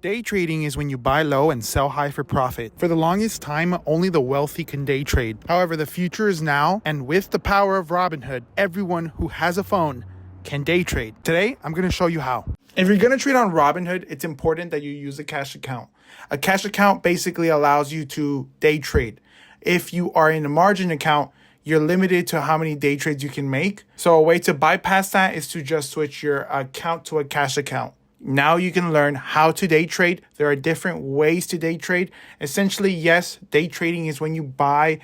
Day trading is when you buy low and sell high for profit. For the longest time, only the wealthy can day trade. However, the future is now, and with the power of Robinhood, everyone who has a phone can day trade. Today, I'm going to show you how. If you're going to trade on Robinhood, it's important that you use a cash account. A cash account basically allows you to day trade. If you are in a margin account, you're limited to how many day trades you can make. So a way to bypass that is to just switch your account to a cash account. Now you can learn how to day trade. There are different ways to day trade. Essentially, yes, day trading is when you buy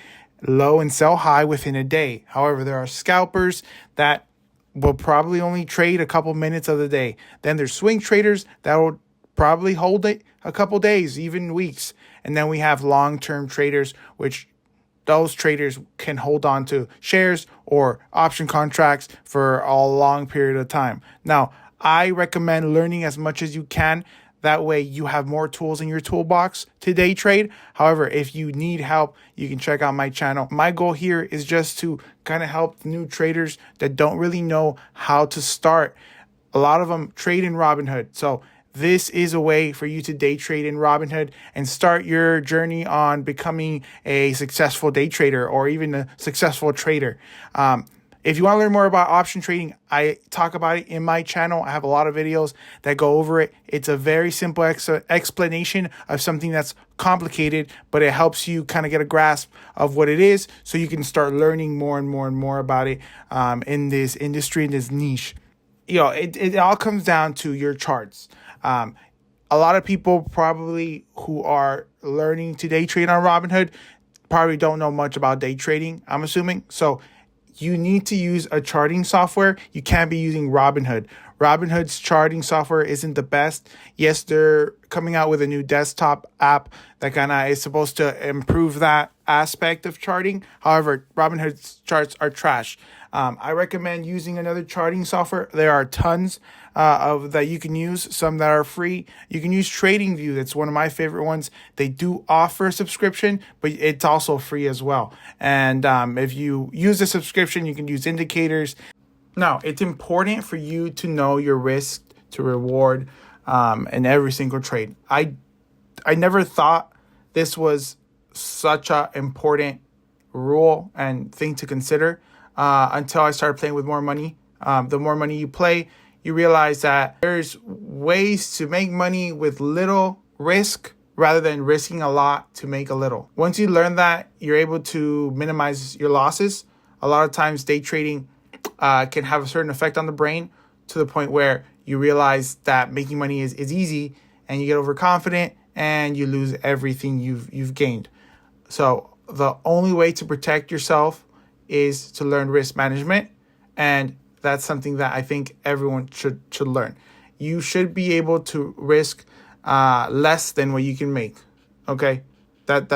low and sell high within a day. However, there are scalpers that will probably only trade a couple minutes of the day. Then there's swing traders that will probably hold it a couple days, even weeks. And then we have long-term traders, which those traders can hold on to shares or option contracts for a long period of time. Now, I recommend learning as much as you can. That way you have more tools in your toolbox to day trade. However, if you need help, you can check out my channel. My goal here is just to kind of help new traders that don't really know how to start. A lot of them trade in Robinhood. So this is a way for you to day trade in Robinhood and start your journey on becoming a successful day trader or even a successful trader. If you want to learn more about option trading, I talk about it in my channel. I have a lot of videos that go over it. It's a very simple explanation of something that's complicated, but it helps you kind of get a grasp of what it is so you can start learning more and more and more about it in this industry, in this niche. It all comes down to your charts. A lot of people probably who are learning to day trade on Robinhood probably don't know much about day trading, I'm assuming. So you need to use a charting software. You can't be using Robinhood. Robinhood's charting software isn't the best. Yes, they're coming out with a new desktop app that kind of is supposed to improve that aspect of charting. However, Robinhood's charts are trash. I recommend using another charting software. There are tons of that you can use, some that are free. You can use TradingView. That's one of my favorite ones. They do offer a subscription, but it's also free as well. And if you use a subscription, you can use indicators. Now, it's important for you to know your risk to reward in every single trade. I never thought this was such an important rule and thing to consider until I started playing with more money. The more money you play, you realize that there's ways to make money with little risk rather than risking a lot to make a little. Once you learn that, you're able to minimize your losses. A lot of times day trading can have a certain effect on the brain to the point where you realize that making money is easy and you get overconfident and you lose everything you've gained. So the only way to protect yourself is to learn risk management, and that's something that I think everyone should learn. You should be able to risk less than what you can make. Okay, that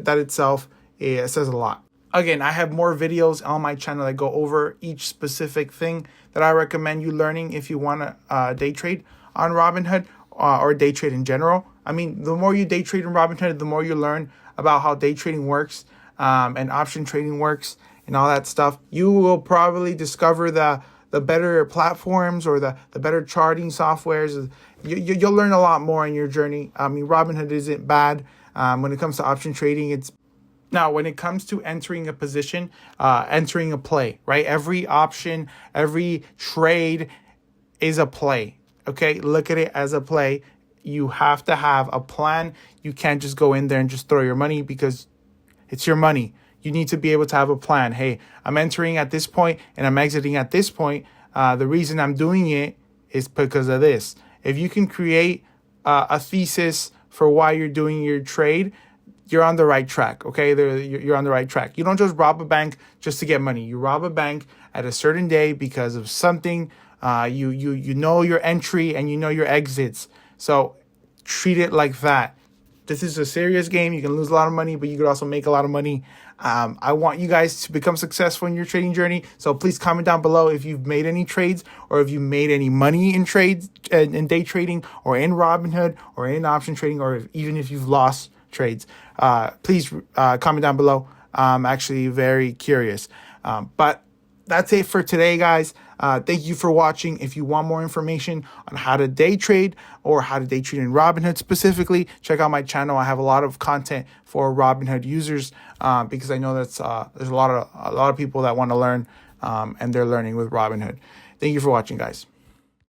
itself says a lot. Again, I have more videos on my channel that go over each specific thing that I recommend you learning if you want to day trade on Robinhood or day trade in general. I mean, the more you day trade in Robinhood, the more you learn about how day trading works and option trading works and all that stuff. You will probably discover the better platforms or the better charting softwares. You'll learn a lot more in your journey. I mean, Robinhood isn't bad when it comes to option trading. Now, when it comes to entering a position, entering a play, right? Every option, every trade is a play, okay? Look at it as a play. You have to have a plan. You can't just go in there and just throw your money because it's your money. You need to be able to have a plan. Hey, I'm entering at this point and I'm exiting at this point. The reason I'm doing it is because of this. If you can create a thesis for why you're doing your trade, you're on the right track, okay? You're on the right track. You don't just rob a bank just to get money. You rob a bank at a certain day because of something. You know your entry and you know your exits. So treat it like that. This is a serious game. You can lose a lot of money, but you could also make a lot of money. I want you guys to become successful in your trading journey. So please comment down below if you've made any trades or if you made any money in trades, in day trading or in Robinhood or in option trading, or even if you've lost trades. Please comment down below. I'm actually very curious. But that's it for today, guys. Thank you for watching. If you want more information on how to day trade or how to day trade in Robinhood specifically, check out my channel. I have a lot of content for Robinhood users because I know that's there's a lot of people that want to learn and they're learning with Robinhood. Thank you for watching, guys.